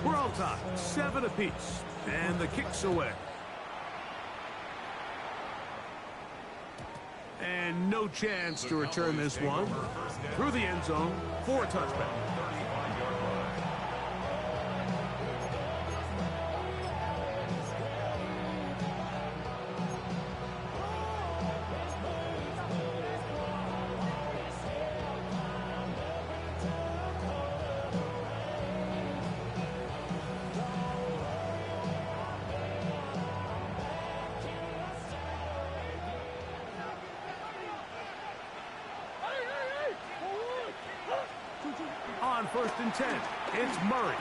We're all tied, 7 apiece, and the kick's away. And no chance to return this one through the end zone for a touchback. On 1st and 10, it's Murray.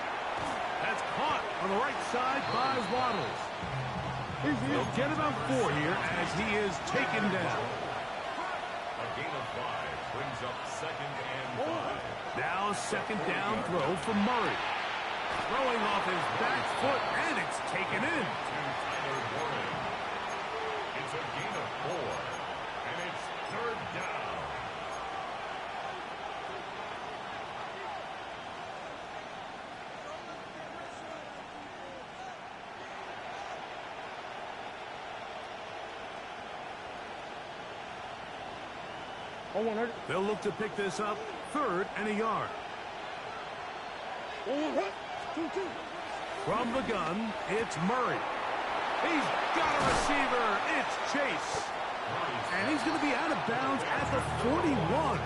That's caught on the right side by Waddles. He'll get about 4 here as he is taken down. A gain of 5 brings up 2nd and 5. Now 2nd down throw for Murray. Throwing off his back foot, and it's taken in. It's a gain of 4, and it's 3rd down. They'll look to pick this up, 3rd and a yard. From the gun, it's Murray. He's got a receiver. It's Chase. And he's going to be out of bounds at the 41.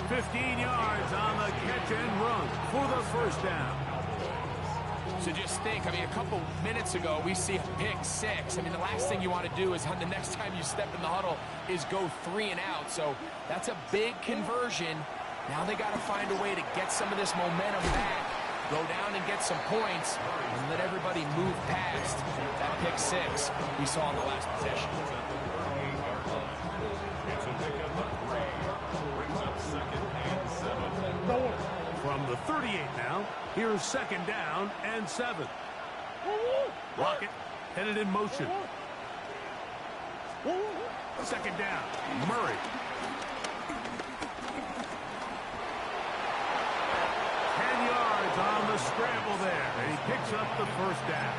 15 yards on the catch and run for the 1st down. So just think, I mean, a couple minutes ago, we see a pick 6. I mean, the last thing you want to do is the next time you step in the huddle is go 3 and out. So that's a big conversion. Now they got to find a way to get some of this momentum back, go down and get some points, and let everybody move past that pick 6 we saw in the last possession. It's a pick of 3. Brings up 2nd and 7. From the 38 now, here's 2nd down and 7. Lockett headed in motion. 2nd down, Murray. 10 yards on the scramble there, and he picks up the 1st down.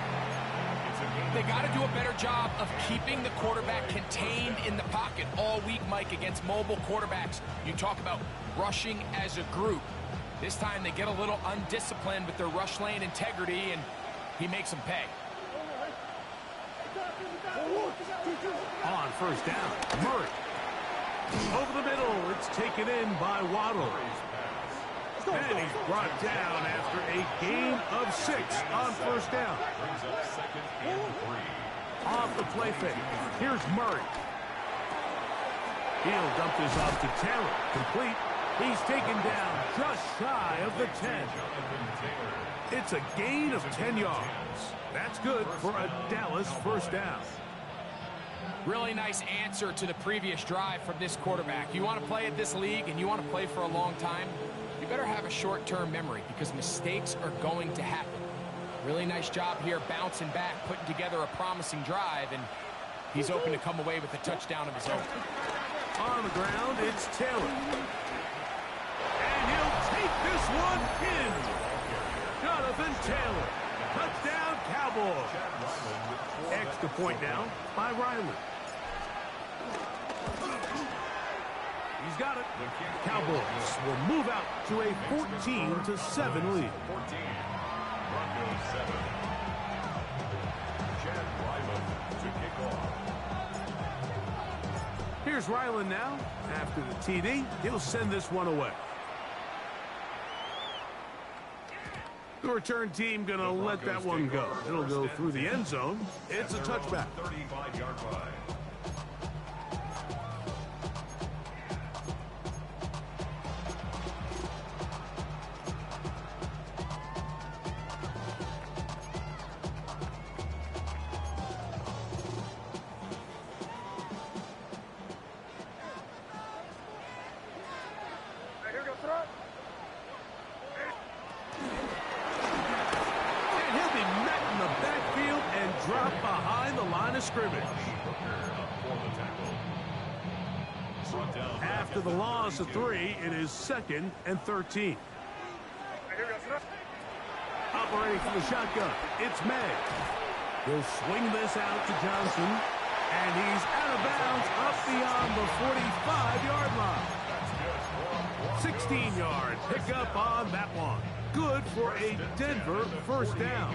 They got to do a better job of keeping the quarterback contained in the pocket all week, Mike, against mobile quarterbacks. You talk about rushing as a group. This time they get a little undisciplined with their rush lane integrity, and he makes them pay. On 1st down, Murray. Over the middle, it's taken in by Waddle. And he's brought down after a gain of 6 on 1st down. Brings up 2nd and 3. Off the play fake, here's Murray. He'll dump this off to Taylor, complete. He's taken down just shy of the 10. It's a gain of 10 yards. That's good for a Dallas 1st down. Really nice answer to the previous drive from this quarterback. You want to play at this league and you want to play for a long time, you better have a short-term memory because mistakes are going to happen. Really nice job here bouncing back, putting together a promising drive, and he's open to come away with a touchdown of his own. On the ground, it's Taylor. And he'll take this one in. Jonathan Taylor. Touchdown, Cowboys. Extra point now by Riley. He's got it. Cowboys will move out to a 14-7 lead. 14. Broncos 7. Chad Ryland to kick off. Here's Ryland now. After the TD, he'll send this one away. The return team going to let that one go. It'll go through the end zone. It's a touchback. 35-yard line. After the loss of 3, it is 2nd and 13. Operating from the shotgun, it's May. He'll swing this out to Johnson, and he's out of bounds up beyond the 45-yard line. 16-yard pickup on that one. Good for a Denver first down.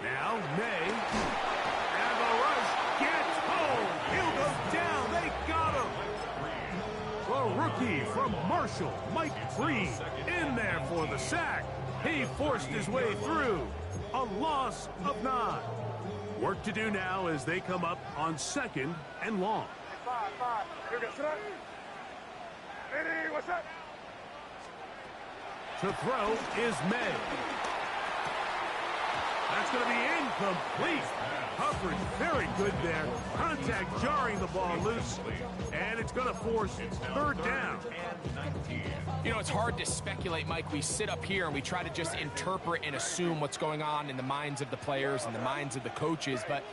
Now May, and the rush gets home. He'll go down. They got him. The rookie from Marshall, Mike Freed, in there for the sack. He forced his way through. A loss of 9. Work to do now as they come up on 2nd and long. 5. Here we go. Sit up. Ready, what's up? To throw is May. That's going to be incomplete. Coverage very good there. Contact jarring the ball loose. And it's going to force 3rd down. You know, it's hard to speculate, Mike. We sit up here and we try to just interpret and assume what's going on in the minds of the players and the minds of the coaches, but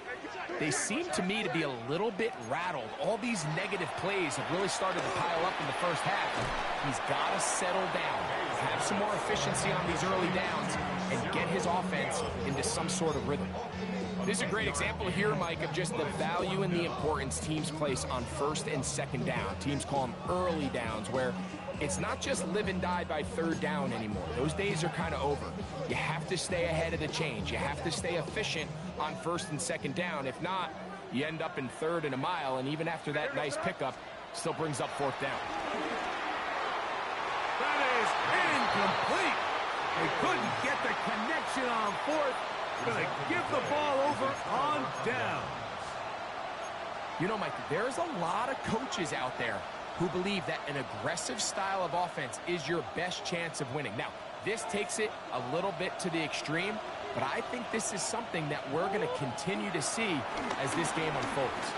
they seem to me to be a little bit rattled. All these negative plays have really started to pile up in the first half. He's got to settle down, have some more efficiency on these early downs, and get his offense into some sort of rhythm. This is a great example here, Mike, of just the value and the importance teams place on 1st and 2nd down. Teams call them early downs, where it's not just live and die by 3rd down anymore. Those days are kind of over. You have to stay ahead of the change. You have to stay efficient on 1st and 2nd down. If not, you end up in 3rd and a mile, and even after that nice pickup, still brings up 4th down. That is incomplete. They couldn't get the connection on 4th. Going to give the ball over on down. You know, Mike, there's a lot of coaches out there who believe that an aggressive style of offense is your best chance of winning. Now, this takes it a little bit to the extreme, but I think this is something that we're going to continue to see as this game unfolds.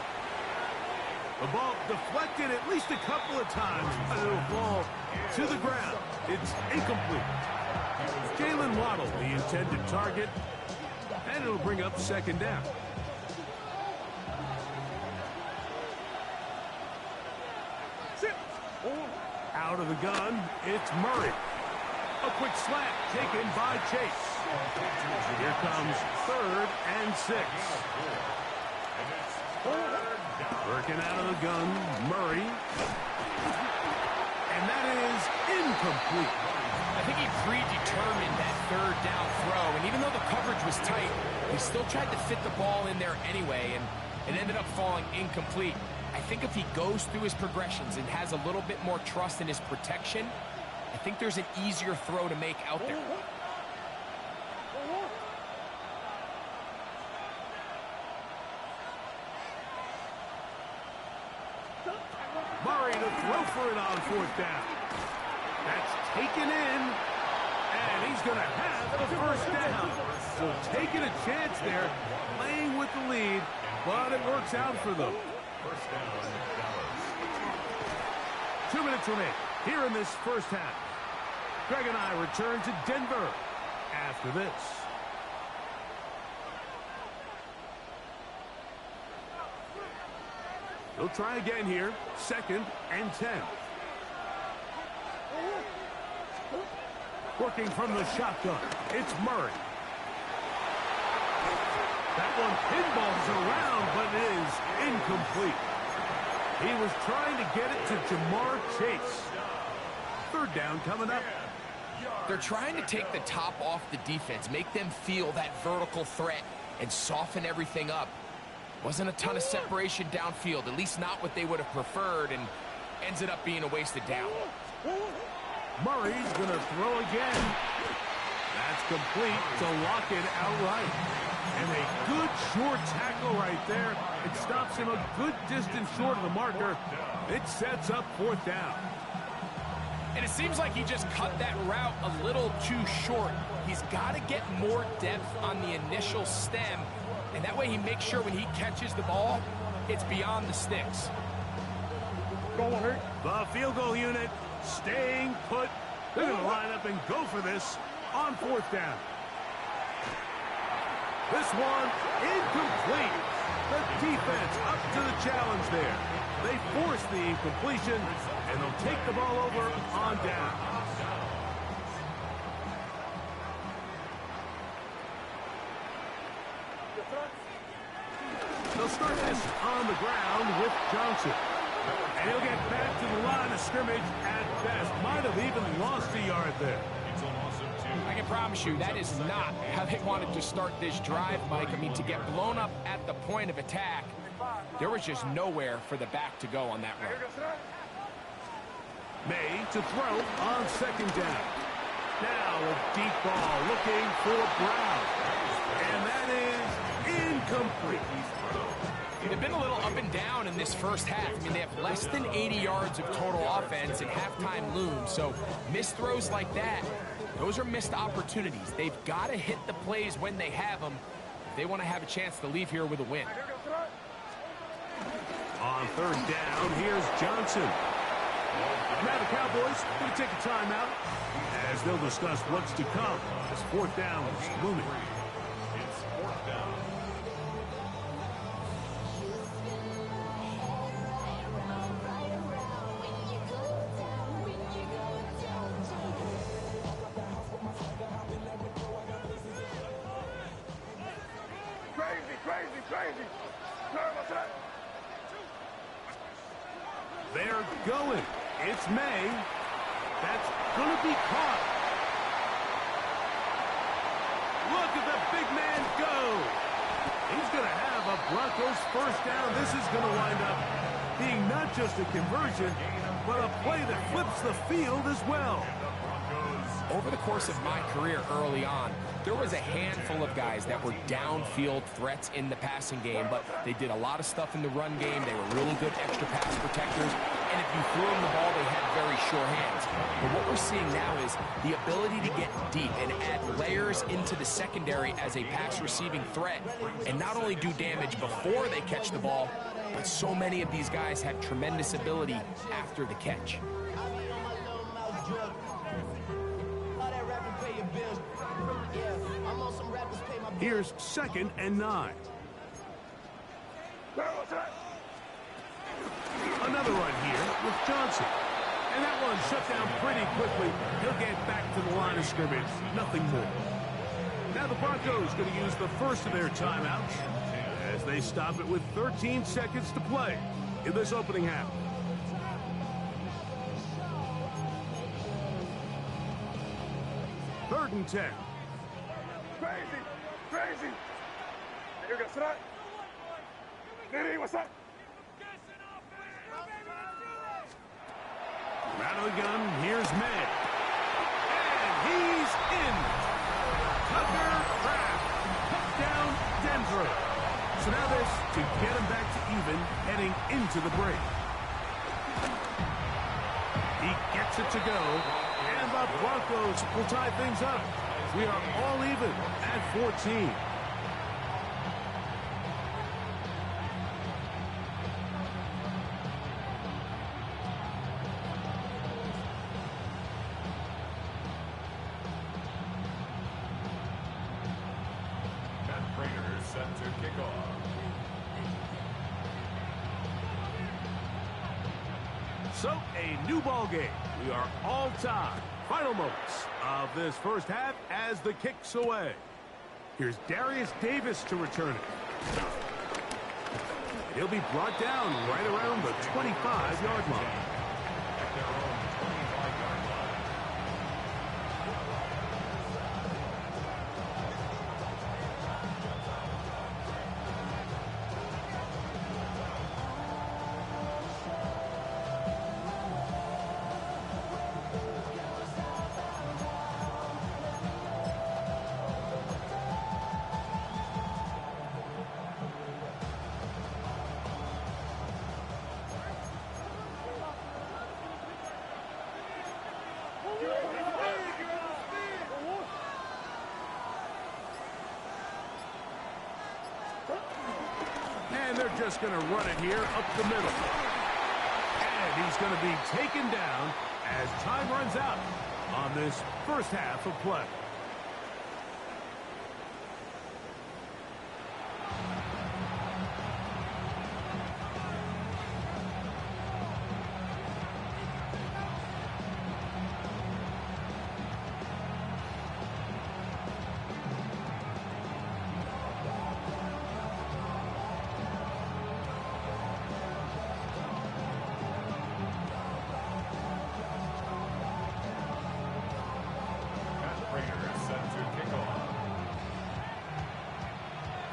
The ball deflected at least a couple of times, and it'll fall to the ground. It's incomplete. Jalen Waddle, the intended target, and it'll bring up 2nd down. Out of the gun, it's Murray. A quick slant taken by Chase. Here comes 3rd and 6. Working out of the gun, Murray. And that is incomplete. I think he predetermined that 3rd down throw, and even though the coverage was tight, he still tried to fit the ball in there anyway, and it ended up falling incomplete. I think if he goes through his progressions and has a little bit more trust in his protection, I think there's an easier throw to make out there. Murray to throw for it on 4th down. That's taken in, and he's going to have the 1st down. So taking a chance there, playing with the lead, but it works out for them. 2 minutes remain here in this first half. Greg and I return to Denver after this. They'll try again here. 2nd and 10. Working from the shotgun, it's Murray. That one pinballs around, but it is incomplete. He was trying to get it to Jamar Chase. 3rd down coming up. They're trying to take the top off the defense, make them feel that vertical threat, and soften everything up. Wasn't a ton of separation downfield, at least not what they would have preferred, and ends it up being a wasted down. Murray's going to throw again. That's complete to lock it outright. And a good short tackle right there. It stops him a good distance short of the marker. It sets up 4th down. And it seems like he just cut that route a little too short. He's got to get more depth on the initial stem, and that way he makes sure when he catches the ball, it's beyond the sticks. The field goal unit staying put. They're going to line up and go for this on 4th down. This one incomplete. The defense up to the challenge there. They force the incompletion, and they'll take the ball over on down. They'll start this on the ground with Johnson. And he'll get back to the line of scrimmage at best. Might have even lost a yard there. I can promise you that is not how they wanted to start this drive, Mike. I mean, to get blown up at the point of attack, there was just nowhere for the back to go on that run. May to throw on second down. Now a deep ball looking for Brown. And that is incomplete. They've been a little up and down in this first half. I mean, they have less than 80 yards of total offense and halftime looms. So missed throws like that, those are missed opportunities. They've got to hit the plays when they have them if they want to have a chance to leave here with a win. On third down, here's Johnson. Now the Cowboys going to take a timeout as they'll discuss what's to come as fourth down is looming. It's fourth down. Crazy. They're going. It's May. That's going to be caught. Look at the big man go. He's going to have a Broncos first down. This is going to wind up being not just a conversion, but a play that flips the field as well. Over the course of my career early on, there was a handful of guys that were downfield threats in the passing game, but they did a lot of stuff in the run game. They were really good extra pass protectors, and if you threw them the ball, they had very sure hands. But what we're seeing now is the ability to get deep and add layers into the secondary as a pass-receiving threat, and not only do damage before they catch the ball, but so many of these guys have tremendous ability after the catch. Here's 2nd and 9. Another run here with Johnson. And that one shut down pretty quickly. He'll get back to the line of scrimmage. Nothing more. Now the Broncos going to use the first of their timeouts as they stop it with 13 seconds to play in this opening half. Third and 10. Crazy. Here goes that. Nitty, what's up? Rattle the gun, here's May. And he's in. Tucker Kraft. Touchdown, Denver. So now this to get him back to even heading into the break. He gets it to go. And the Broncos will tie things up. We are all even at 14. Set to kick off. So, a new ball game. We are all tied. Final moments of this first half as the kick's away. Here's Darius Davis to return it. He'll be brought down right around the 25-yard line. At their own 25-yard line. And they're just going to run it here up the middle. And he's going to be taken down as time runs out on this first half of play.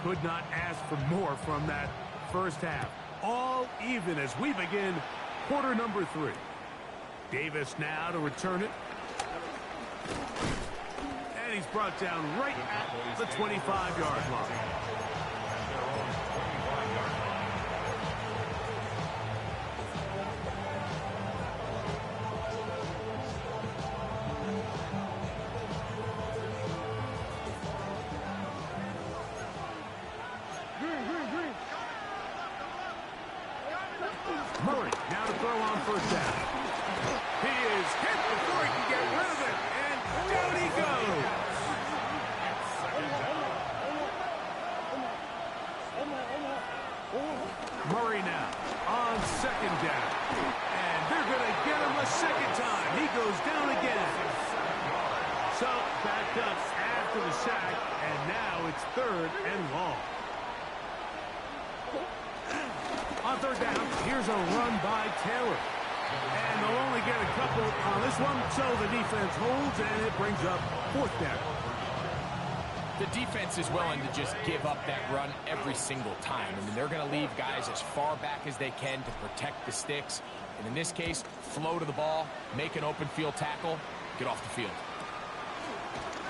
Could not ask for more from that first half. All even as we begin quarter number 3. Davis now to return it. And he's brought down right at the 25-yard line. Murray now to throw on first down. He is hit before he can get rid of it, and down he goes. Murray now on second down, and they're going to get him a second time. He goes down again. So back up after the sack, and now it's 3rd and long. On third down, here's a run by Taylor. And they'll only get a couple on this one, so the defense holds, and it brings up 4th down. The defense is willing to just give up that run every single time. I mean, they're going to leave guys as far back as they can to protect the sticks. And in this case, flow to the ball, make an open field tackle, get off the field.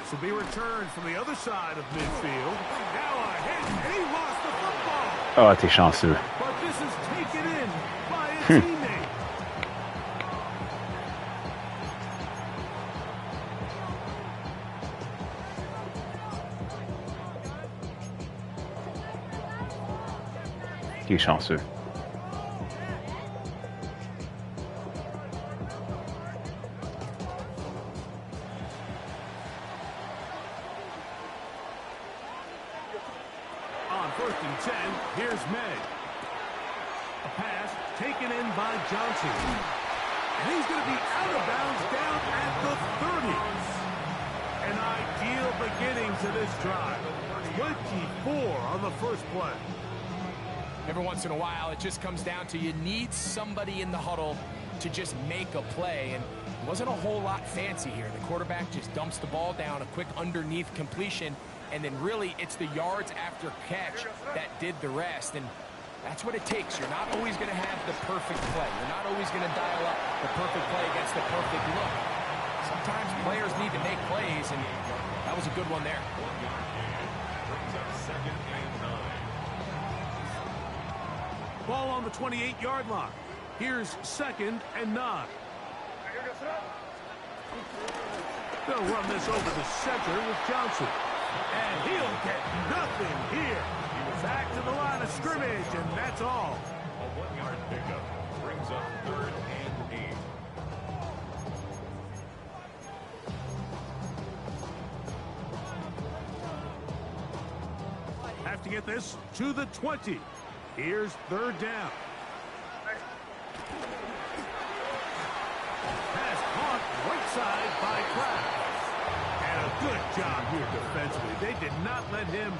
This will be returned from the other side of midfield. Now a hit, and he lost the football. Ah, t'es chanceux. But this is taken in by a teammate. T'es chanceux. On 1st and 10, here's May. A pass taken in by Johnson. And he's going to be out of bounds down at the 30. An ideal beginning to this drive. 24 on the first play. Every once in a while, it just comes down to you need somebody in the huddle to just make a play. And it wasn't a whole lot fancy here. The quarterback just dumps the ball down, a quick underneath completion, and then really it's the yards after catch that did the rest. And that's what it takes. You're not always going to have the perfect play. You're not always going to dial up the perfect play against the perfect look. Sometimes players need to make plays, and that was a good one there. Ball on the 28-yard line. Here's 2nd and 9. They'll run this over the center with Johnson. And he'll get nothing here. Back to the line of scrimmage, and that's all. A 1-yard pickup brings up 3rd and 8. Have to get this to the 20. Here's 3rd down. Pass caught right side by Kraft. And a good job here defensively. They did not let him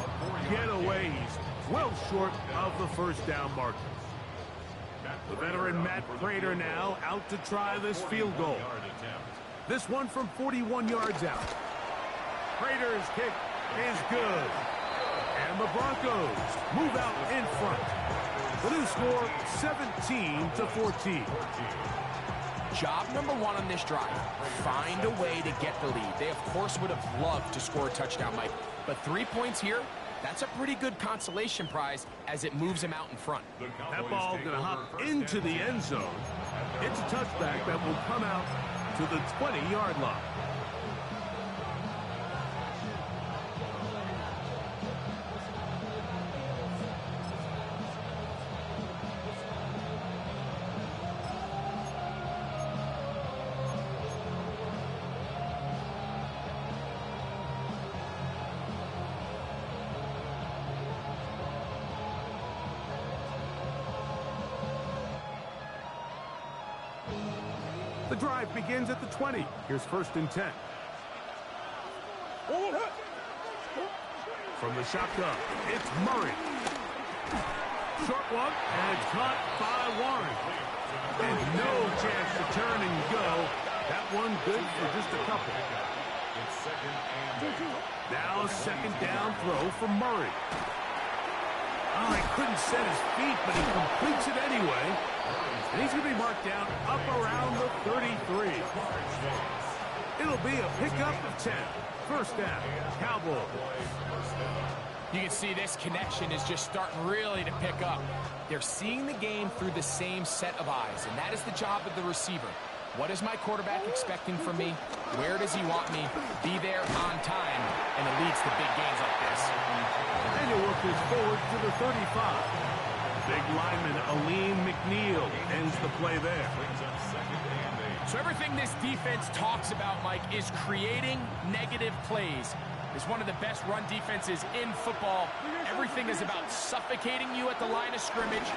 get away. He's well short of the first down marker. The veteran Matt Prater now out to try this field goal. This one from 41 yards out. Prater's kick is good. And the Broncos move out in front. The new score, 17-14. Job number 1 on this drive, find a way to get the lead. They, of course, would have loved to score a touchdown, Mike. But 3 points here, that's a pretty good consolation prize as it moves them out in front. That ball going to hop into the end zone. It's a touchback that will come out to the 20-yard line. The drive begins at the 20. Here's 1st and 10. From the shotgun, it's Murray. Short one, and it's caught by Warren. And no chance to turn and go. That one good for just a couple. It's 2nd and 8. Now a 2nd down throw for Murray. Oh, he couldn't set his feet, but he completes it anyway. And he's going to be marked down up around the 33. It'll be a pickup of 10. First down, Cowboys. You can see this connection is just starting really to pick up. They're seeing the game through the same set of eyes, and that is the job of the receiver. What is my quarterback expecting from me? Where does he want me? Be there on time, and it leads to big gains like this. And he'll work this forward to the 35. Big lineman Aleem McNeil ends the play there. So everything this defense talks about, Mike, is creating negative plays. It's one of the best run defenses in football. Everything is about suffocating you at the line of scrimmage,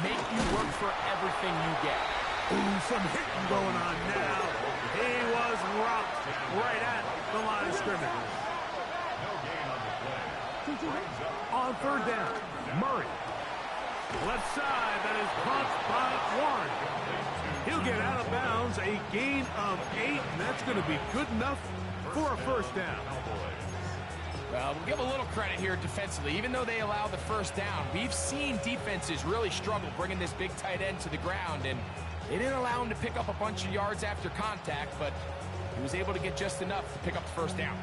make you work for everything you get. Ooh, some hitting going on now. He was rocked right at the line of scrimmage. On third down, Murray. Left side, that is caught by Warren. He'll get out of bounds, a gain of 8, and that's going to be good enough for a first down. Well, we'll give a little credit here defensively. Even though they allow the first down, we've seen defenses really struggle bringing this big tight end to the ground, and they didn't allow him to pick up a bunch of yards after contact, but he was able to get just enough to pick up the first down.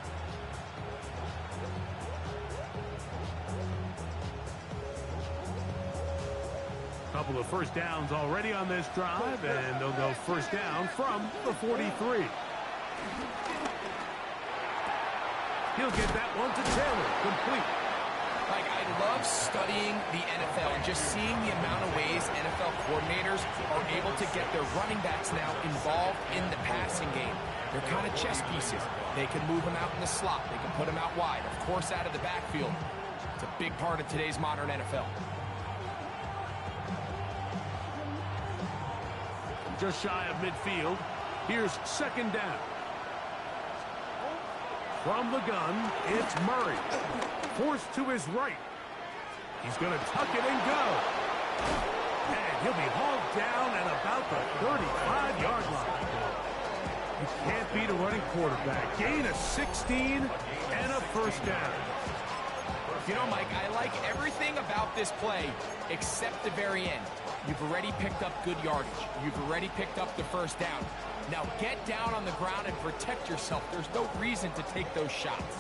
Couple of first downs already on this drive, and they'll go first down from the 43. He'll get that one to Taylor, complete. Like, I love studying the NFL and just seeing the amount of ways NFL coordinators are able to get their running backs now involved in the passing game. They're kind of chess pieces. They can move them out in the slot. They can put them out wide, of course, out of the backfield. It's a big part of today's modern NFL. Just shy of midfield. Here's second down. From the gun, it's Murray. Forced to his right. He's going to tuck it and go. And he'll be hauled down at about the 35-yard line. You can't beat a running quarterback. Gain of 16 and a first down. You know, Mike, I like everything about this play except the very end. You've already picked up good yardage. You've already picked up the first down. Now get down on the ground and protect yourself. There's no reason to take those shots.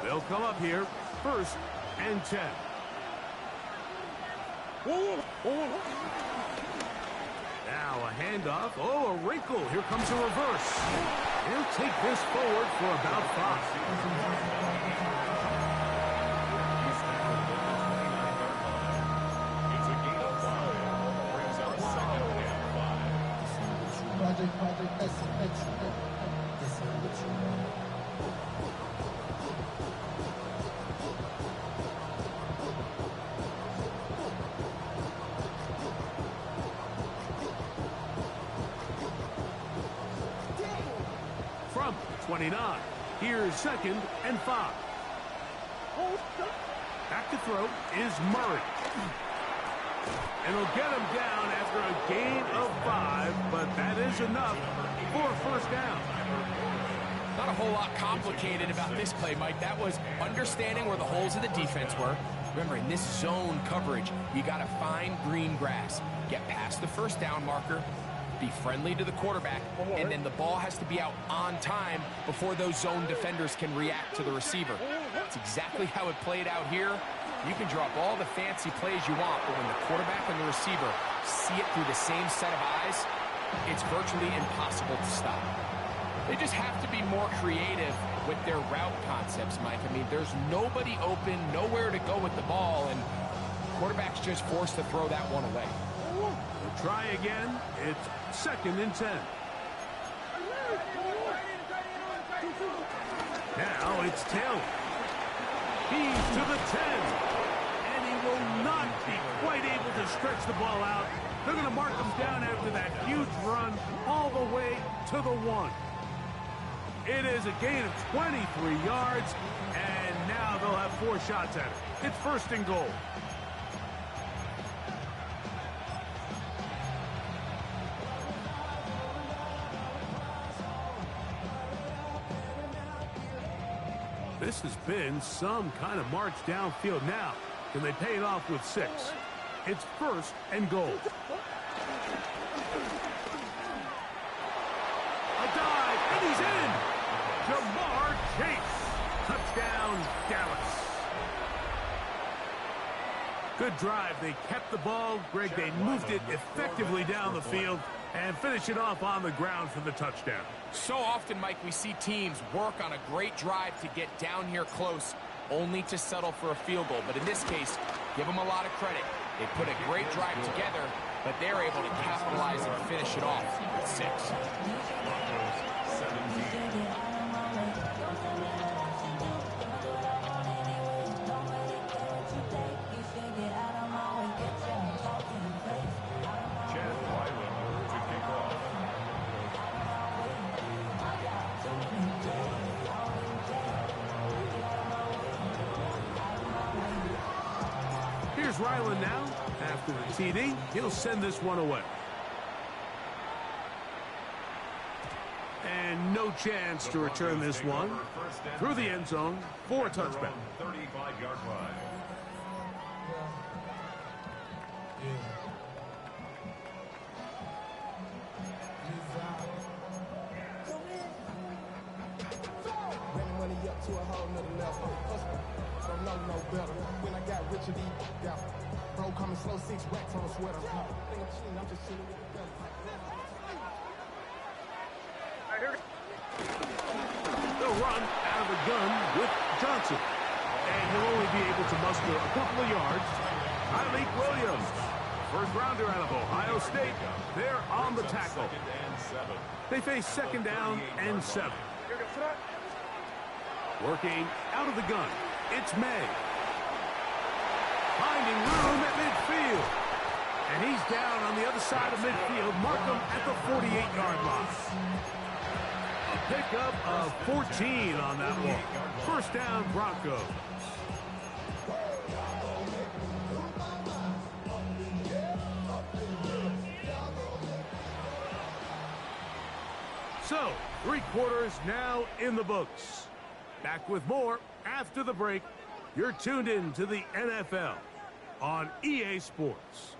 They'll come up here, first and 10. Now a handoff. Oh, a wrinkle. Here comes a reverse. He'll take this forward for about 5. From 29, here's second and 5. Back to throw is Murray. And he'll get him down after a gain of 5, but that is enough for a first down. Not a whole lot complicated about this play, Mike. That was understanding where the holes of the defense were. Remember, in this zone coverage, you got to find green grass. Get past the first down marker, be friendly to the quarterback, and then the ball has to be out on time before those zone defenders can react to the receiver. That's exactly how it played out here. You can drop all the fancy plays you want, but when the quarterback and the receiver see it through the same set of eyes, it's virtually impossible to stop. They just have to be more creative with their route concepts, Mike. I mean, there's nobody open, nowhere to go with the ball, and the quarterback's just forced to throw that one away. We'll try again. It's second and 10. Now it's Taylor. He's to the 10. And he will not be quite able to stretch the ball out. They're going to mark him down after that huge run all the way to the 1. It is a gain of 23 yards, and now they'll have 4 shots at it. It's first and goal. This has been some kind of march downfield now. Can they pay it off with 6? It's 1st and goal. A dive, and he's in! Jamar Chase. Touchdown, Dallas. Good drive. They kept the ball. Greg, they moved it effectively down the field and finish it off on the ground for the touchdown. So often, Mike, we see teams work on a great drive to get down here close, only to settle for a field goal. But in this case, give them a lot of credit. They put a great drive together, but they're able to capitalize and finish it off with 6. Here's Ryland now. After the TD, he'll send this one away. And no chance to return this one. Through the end zone for a touchback. 35-yard line. To a whole nother level. Don't know no better. When I got rich, got bro coming slow, 6 racks on a sweater. Think I'm cheating, I'm just chilling with the fellas. They'll run out of the gun with Johnson. And he'll only be able to muster a couple of yards. Tyleek Williams, first rounder out of Ohio State. They're on the tackle. They face 2nd down and 7. Working out of the gun, it's May. Finding room at midfield. And he's down on the other side of midfield. Markham at the 48-yard line. A pickup of 14 on that one. First down, Broncos. So, 3 quarters now in the books. Back with more after the break. You're tuned in to the NFL on EA Sports.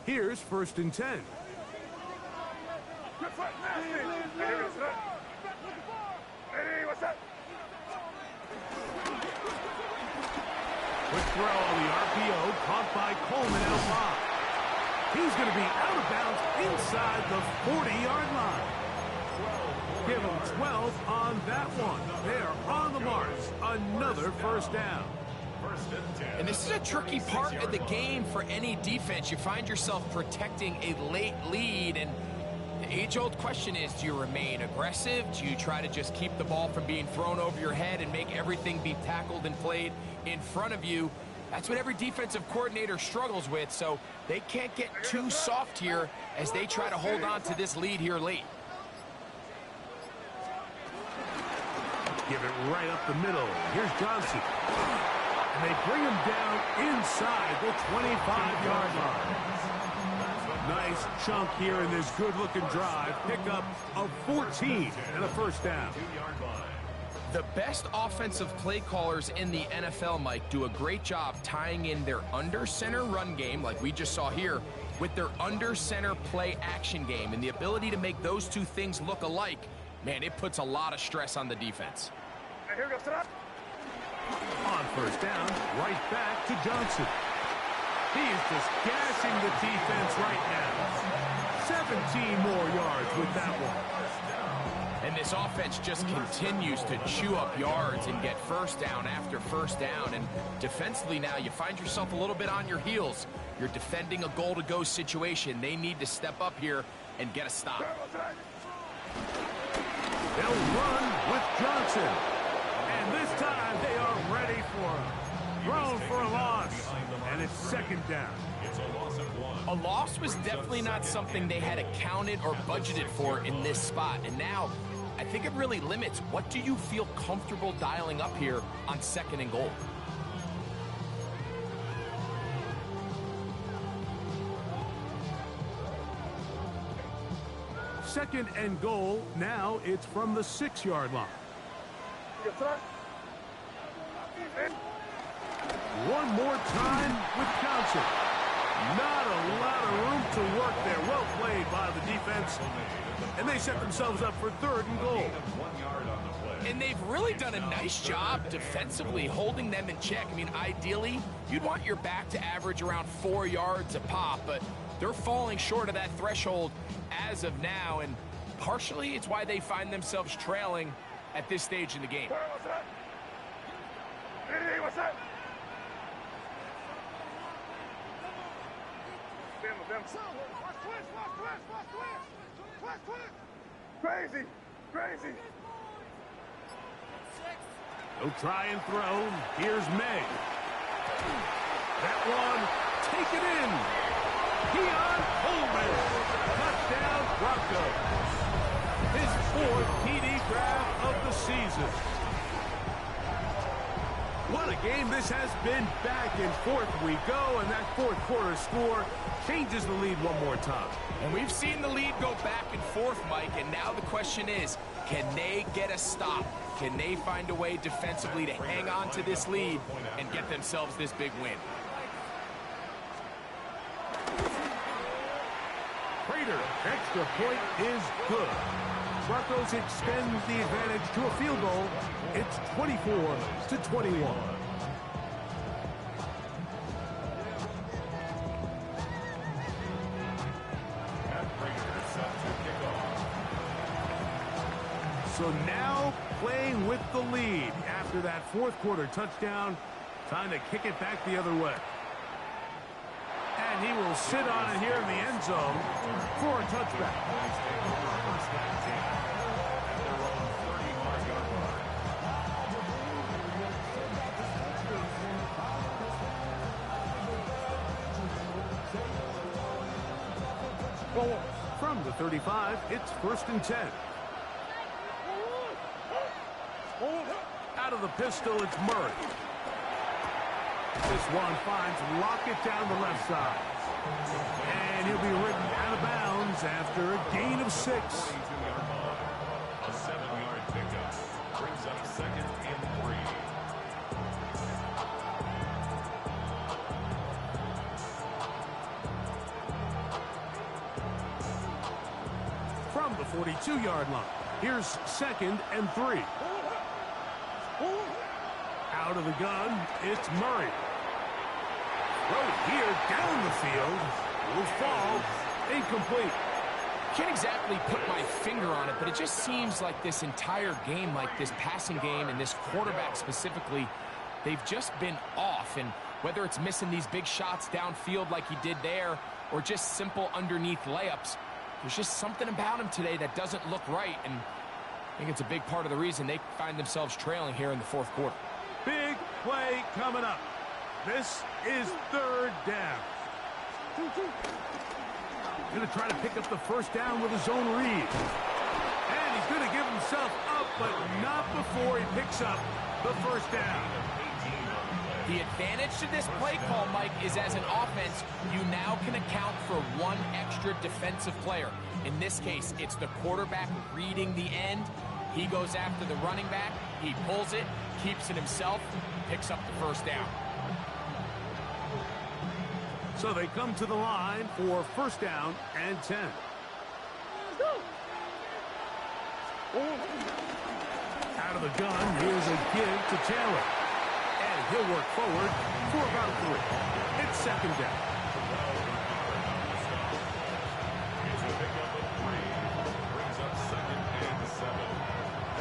Here's 1st and 10. What's that? Quick throw on the RPO, caught by Coleman out wide. He's going to be out of bounds inside the 40-yard line. Give him 12 on that one. They're on the march. Another first down. And this is a tricky part of the game for any defense. You find yourself protecting a late lead, and the age-old question is, do you remain aggressive? Do you try to just keep the ball from being thrown over your head and make everything be tackled and played in front of you? That's what every defensive coordinator struggles with, so they can't get too soft here as they try to hold on to this lead here late. Give it right up the middle. Here's Johnson. And they bring him down inside the 25-yard line. Nice chunk here in this good-looking drive. Pickup of 14 and a first down. The best offensive play callers in the NFL, Mike, do a great job tying in their under-center run game, like we just saw here, with their under-center play action game. And the ability to make those two things look alike, man, it puts a lot of stress on the defense. Here goes to On first down, right back to Johnson. He is just gassing the defense right now. 17 more yards with that one. And this offense just continues to chew up yards and get first down after first down. And defensively now, you find yourself a little bit on your heels. You're defending a goal-to-go situation. They need to step up here and get a stop. They'll run with Johnson. And this time, they are ready for him. thrown for a loss, and it's second down. It's a loss of 1. A loss was definitely not something they had accounted or budgeted for in this spot. And now, I think it really limits what do you feel comfortable dialing up here on 2nd and goal. Second and goal. Now it's from the 6-yard line. One more time with Johnson. Not a lot of room to work there. Well played by the defense. And they set themselves up for 3rd and goal. 1 yard on the play. And they've really done a nice job defensively holding them in check. I mean, ideally, you'd want your back to average around 4 yards a pop, but they're falling short of that threshold as of now, and partially it's why they find themselves trailing at this stage in the game. What's that? Hey, what's that? Crazy, crazy. They'll try and throw. Here's May. That one, take it in. Keon Coleman. Touchdown, Broncos. His 4th TD grab of the season. What a game this has been. Back and forth we go, and that 4th quarter score changes the lead one more time. And we've seen the lead go back and forth, Mike, and now the question is, can they get a stop? Can they find a way defensively to hang on to this lead and get themselves this big win? Prater, extra point is good. Broncos extends the advantage to a field goal. It's 24-21. So now playing with the lead after that 4th quarter touchdown, trying to kick it back the other way. And he will sit on it here in the end zone for a touchback. From the 35, it's 1st and 10. Out of the pistol, it's Murray. This one finds Lockett down the left side. And he'll be ridden out of bounds after a gain of 6. A 7-yard pickup brings up 2nd and 3. From the 42-yard line, here's 2nd and 3. Out of the gun, it's Murray. Throw here down the field. Will fall. Incomplete. Can't exactly put my finger on it, but it just seems like this entire game, like this passing game and this quarterback specifically, they've just been off. And whether it's missing these big shots downfield like he did there or just simple underneath layups, there's just something about him today that doesn't look right. And I think it's a big part of the reason they find themselves trailing here in the 4th quarter. Big play coming up. This is 3rd down. Going to try to pick up the 1st down with his own read. And he's going to give himself up, but not before he picks up the 1st down. The advantage to this play call, Mike, is as an offense, you now can account for 1 extra defensive player. In this case, it's the quarterback reading the end. He goes after the running back. He pulls it, keeps it himself, picks up the 1st down. So they come to the line for 1st down and 10. Out of the gun, here's a give to Taylor. And he'll work forward for about 3. It's 2nd down. It's a pickup of 3. Brings up 2nd and 7.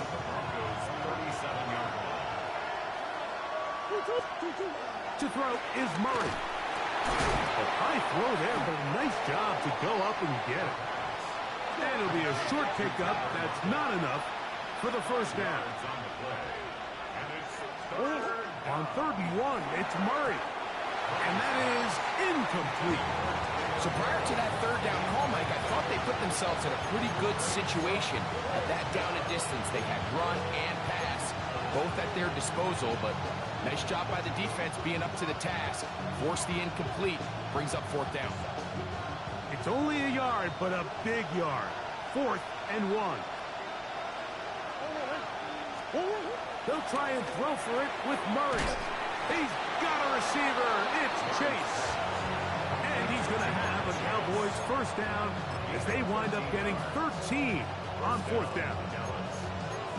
At the Broncos' 37-yard line. To throw is Murray. A high throw there, but a nice job to go up and get it. And it'll be a short pickup. That's not enough for the 1st down. On the play. And it's 3rd On 3rd and 1, it's Murray. And that is incomplete. So prior to that 3rd down call, Mike, I thought they put themselves in a pretty good situation at that down and distance. They had run and pass, both at their disposal, but nice job by the defense being up to the task. Force the incomplete, brings up 4th down. It's only a yard, but a big yard. 4th and 1. They'll try and throw for it with Murray. He's got a receiver. It's Chase. And he's going to have a Cowboys 1st down as they wind up getting 13 on 4th down.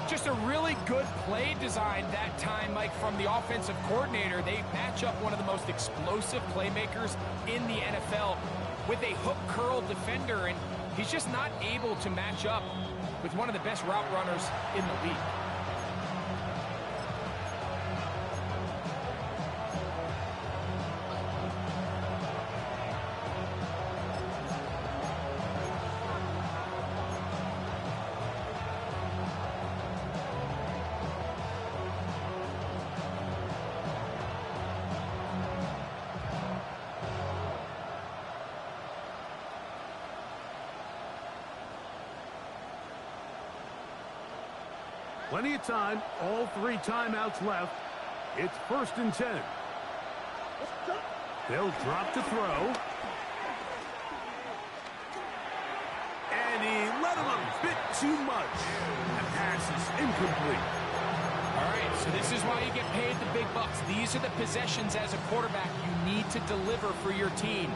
Just a really good play design that time, Mike, from the offensive coordinator. They match up one of the most explosive playmakers in the NFL with a hook curl defender, and he's just not able to match up with one of the best route runners in the league. Plenty of time, all 3 timeouts left. It's 1st and 10. They'll drop to throw. And he let him a bit too much. The pass is incomplete. All right, so this is why you get paid the big bucks. These are the possessions as a quarterback you need to deliver for your team.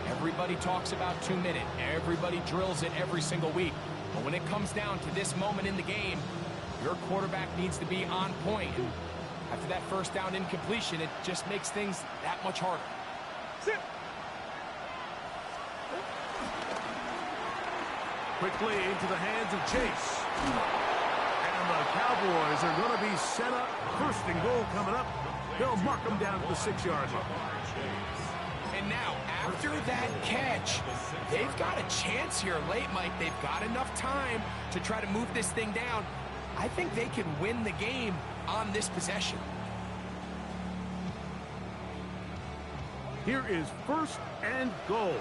Everybody talks about 2-minute. Everybody drills it every single week. But when it comes down to this moment in the game, your quarterback needs to be on point. And after that 1st down incompletion, it just makes things that much harder. Sit. Quickly into the hands of Chase. And the Cowboys are going to be set up. 1st and goal coming up. They'll mark them down to the 6-yard line. And now, after that catch, they've got a chance here late, Mike. They've got enough time to try to move this thing down. I think they can win the game on this possession. Here is 1st and goal.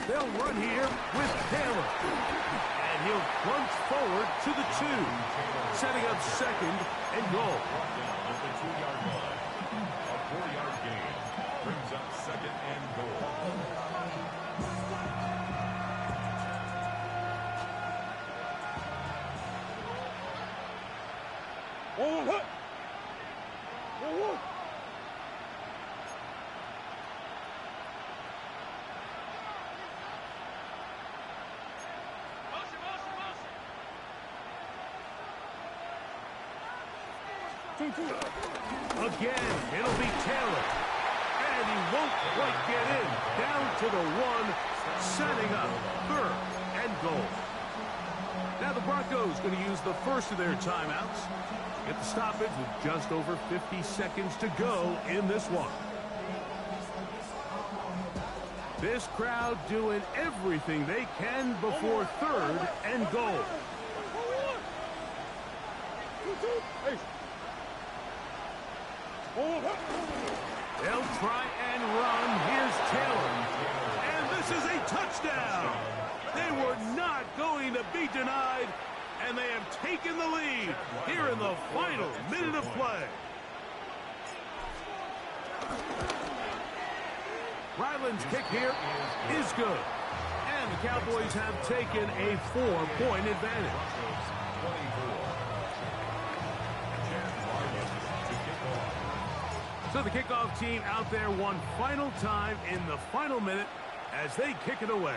They'll run here with Taylor. And he'll plunge forward to the 2. Setting up 2nd and goal. At the 2-yard line. A 4-yard gain brings up 2nd and goal. Again, it'll be Taylor. And he won't quite get in. Down to the 1, setting up 3rd and goal. Now the Broncos going to use the first of their timeouts. Get the stoppage with just over 50 seconds to go in this one. This crowd doing everything they can before 3rd and goal. They'll try and run. Here's Taylor. And this is a touchdown. They were not going to be denied, and they have taken the lead here in the final minute of play. Ryland's kick here is good. And the Cowboys have taken a 4-point advantage. So the kickoff team out there one final time in the final minute as they kick it away.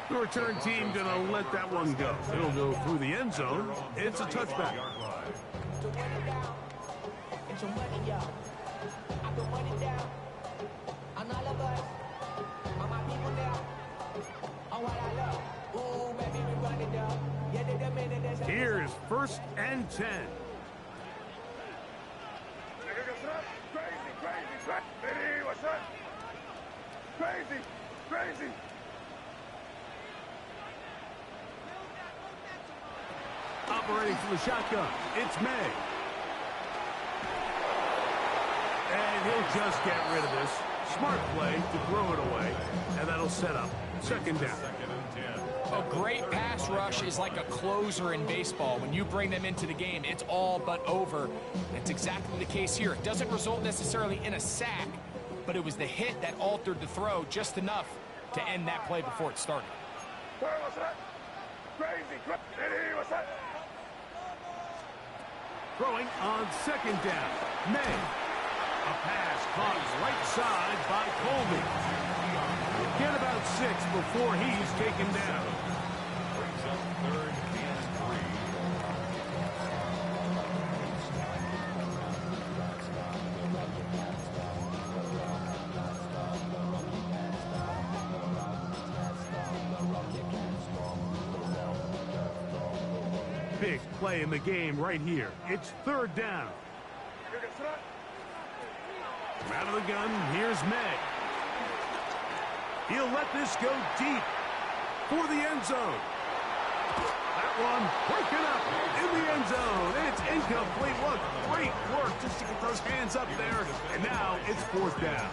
The return team going to let that one go. It'll go through the end zone. It's a touchback. Here's 1st and 10. Crazy, what's up? Crazy. Operating from the shotgun, it's May. And he'll just get rid of this. Smart play to throw it away, and that'll set up second down. Second and 10. A great pass rush is like a closer in baseball. When you bring them into the game, it's all but over. That's exactly the case here. It doesn't result necessarily in a sack, but it was the hit that altered the throw just enough to end that play before it started. Throwing on second down, May. A pass caught right side by Colby. Get about 6 before he's taken down. Brings up third and 3. Big play in the game right here. It's third down. Out of the gun, here's May. He'll let this go deep for the end zone. That one broken up in the end zone. It's incomplete. What great work just to get those hands up there. And now it's fourth down.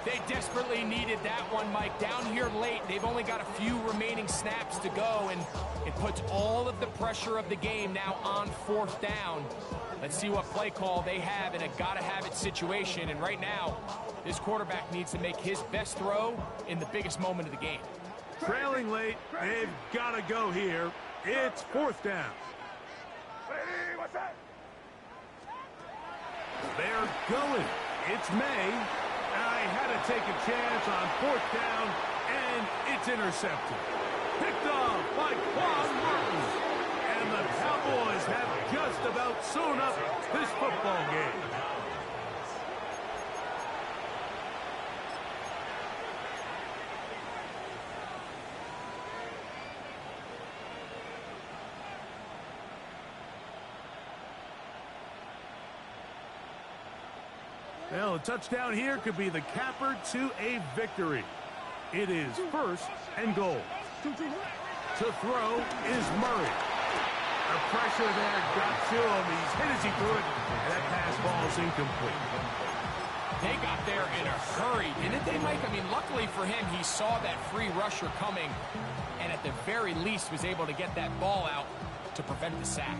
They desperately needed that one, Mike. Down here late, they've only got a few remaining snaps to go, and it puts all of the pressure of the game now on fourth down. Let's see what play call they have in a gotta-have-it situation. And right now, this quarterback needs to make his best throw in the biggest moment of the game. Trailing late, they've got to go here. It's fourth down. They're going. It's May. I had to take a chance on fourth down, and it's intercepted. Picked off by Quan Martin. And the Cowboys have just about sewn up this football game. Well, a touchdown here could be the capper to a victory. It is first and goal. To throw is Murray. The pressure there got to him. He's hit as he threw it, and that pass ball is incomplete. They got there in a hurry, didn't they, Mike? I mean, luckily for him, he saw that free rusher coming, and at the very least was able to get that ball out to prevent the sack.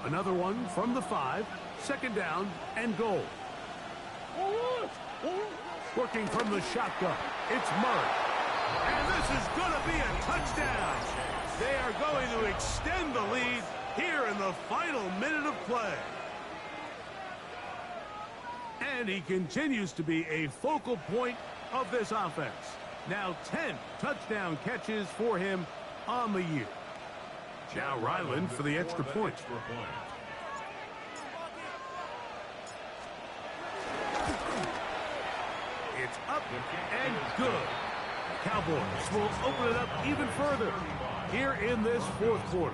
Another one from the 5, second down and goal. Working from the shotgun, it's Murray. And this is going to be a touchdown. They are going to extend the lead here in the final minute of play. And he continues to be a focal point of this offense. Now 10 touchdown catches for him on the year. Now Ryland for the extra point. It's up and good. Cowboys will open it up even further here in this fourth quarter.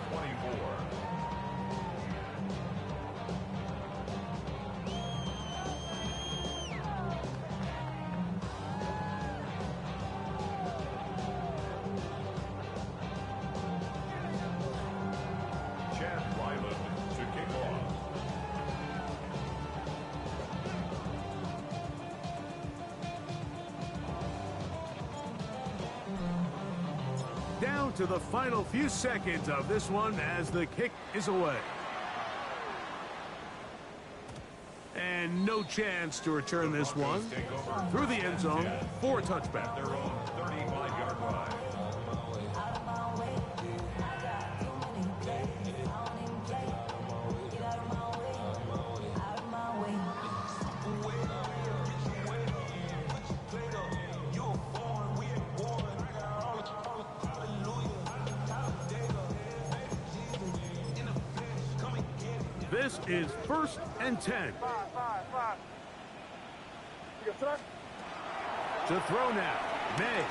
Down to the final few seconds of this one as the kick is away. And no chance to return this one through the end zone for a touchback. Their own 35-yard line. This is first and 10. To throw now, May.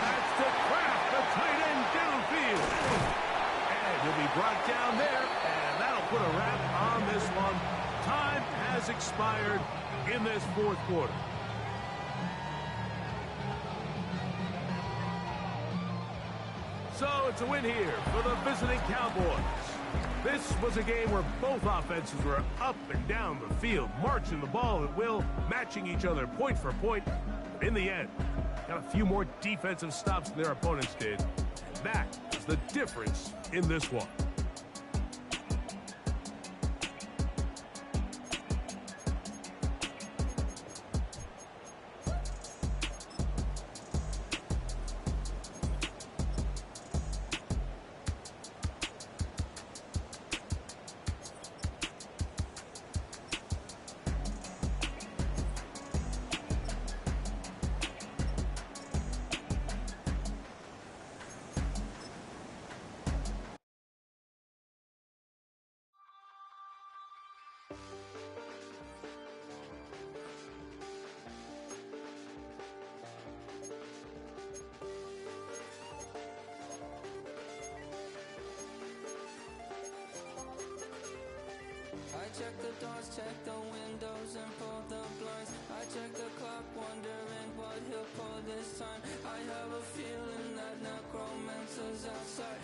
That's to Kraft, the tight end downfield. And he'll be brought down there, and that'll put a wrap on this one. Time has expired in this fourth quarter. wants a win here for the visiting Cowboys. This was a game where both offenses were up and down the field, marching the ball at will, matching each other point for point. In the end, got a few more defensive stops than their opponents did. That is the difference in this one. I check the doors, check the windows, and pull the blinds. I check the clock, wondering what he'll pull this time. I have a feeling that necromancer's outside.